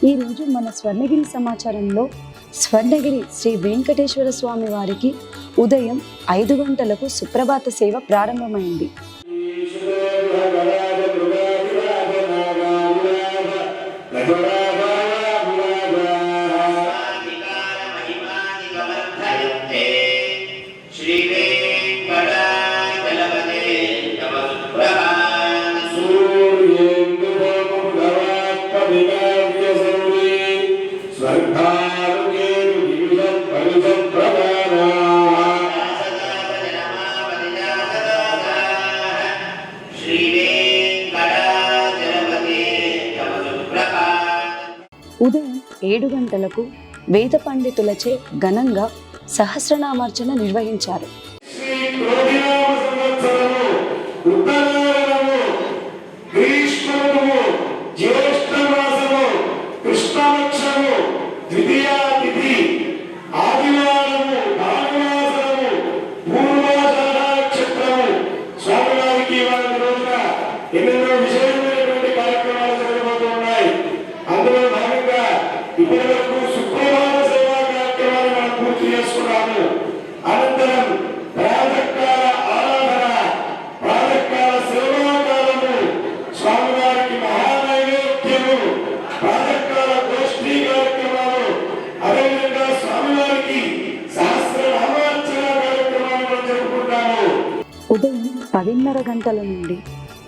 ఈరోజు మన స్వర్ణగిరి సమాచారంలో స్వర్ణగిరి శ్రీ వెంకటేశ్వర స్వామి వారికి ఉదయం 5 గంటలకు సుప్రభాత సేవ ప్రారంభమైంది. ఉదయం 7 గంటలకు వేద పండితులచే ఘనంగా సహస్రనామార్చన నిర్వహించారు. ఉదయం 10:30 గంటల నుండి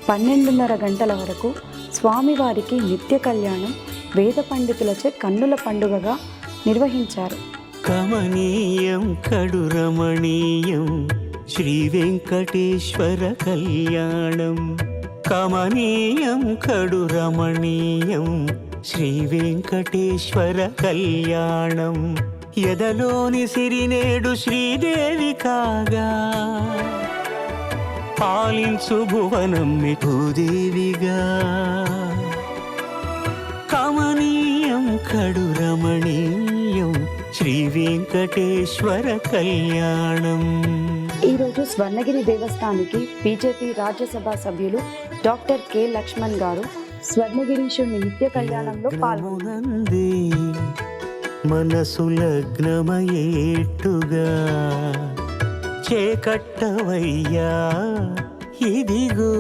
12:30 గంటల వరకు స్వామివారికి నిత్య కళ్యాణం వేద పండితులచే కన్నుల పండుగగా నిర్వహించారు. కమనీయం కడు రమణీయం శ్రీ వెంకటేశ్వర కళ్యాణం. కమనీయం కడు రమణీయం శ్రీ వెంకటేశ్వర కళ్యాణం. ఎదలోని సిరినేడు శ్రీదేవి కాగా పాలించు భువనం భూదేవిగా. కమనీయం కడు రమణీయం శ్రీ వెంకటేశ్వర కళ్యాణం. ఈరోజు స్వర్ణగిరి దేవస్థానానికి బీజేపీ రాజ్యసభ సభ్యులు డాక్టర్ కె లక్ష్మణ్ గారు స్వర్ణగిరీశుని నిత్య కళ్యాణంలో పాల్గొన్నారు. మనసు లగ్నమయేట్టుగా చేకట్టవయ్యా ఇదిగో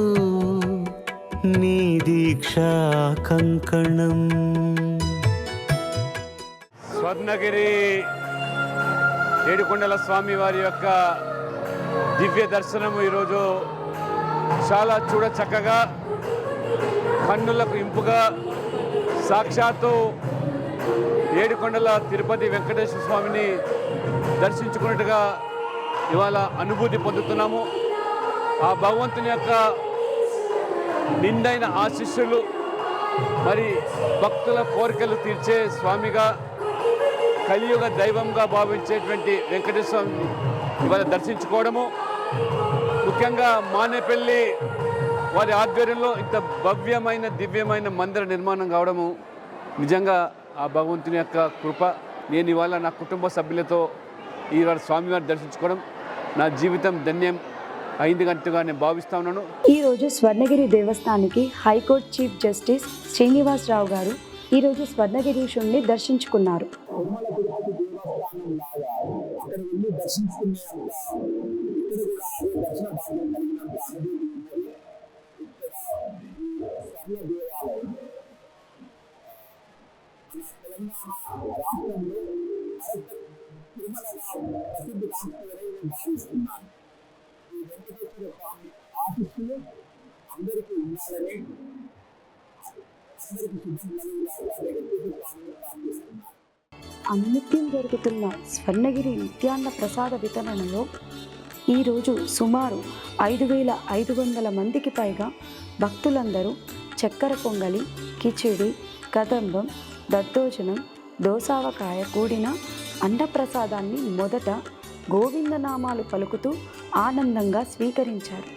నీ దీక్షా కంకణం. స్వర్ణగిరి ఏడుకొండల స్వామి వారి యొక్క దివ్య దర్శనము ఈరోజు చాలా చూడ చక్కగా కన్నులకు ఇంపుగా సాక్షాత్తు ఏడుకొండల తిరుపతి వెంకటేశ్వర స్వామిని దర్శించుకున్నట్టుగా ఇవాళ అనుభూతి పొందుతున్నాము. ఆ భగవంతుని యొక్క నిండైన ఆశీస్సులు మరి భక్తుల కోరికలు తీర్చే స్వామిగా కలియుగ దైవంగా భావించేటువంటి వెంకటేశ్వర స్వామిని ఇవాళ దర్శించుకోవడము, ముఖ్యంగా మానేపల్లి వారి ఆధ్వర్యంలో ఇంత భవ్యమైన దివ్యమైన మందిర నిర్మాణం కావడము నిజంగా ఆ భగవంతుని యొక్క కృప. నేను ఇవాళ నా కుటుంబ సభ్యులతో ఈవాళ స్వామివారిని దర్శించుకోవడం నా జీవితం ధన్యం అయింది గంటగా నేను భావిస్తా ఉన్నాను. ఈరోజు స్వర్ణగిరి దేవస్థానానికి హైకోర్టు చీఫ్ జస్టిస్ శ్రీనివాసరావు గారు ఈరోజు స్వర్ణగిరీశుణ్ణి దర్శించుకున్నారు. అనిత్యం జరుగుతున్న స్వర్ణగిరి నిత్యాన్న ప్రసాద వితరణలో ఈరోజు సుమారు 5,500 మందికి పైగా భక్తులందరూ చక్కెర పొంగలి, కిచిడి, కదంబం, దద్దోజనం, దోసావకాయ కూడిన అన్నప్రసాదాన్ని మొదట గోవిందనామాలు పలుకుతూ ఆనందంగా స్వీకరించారు.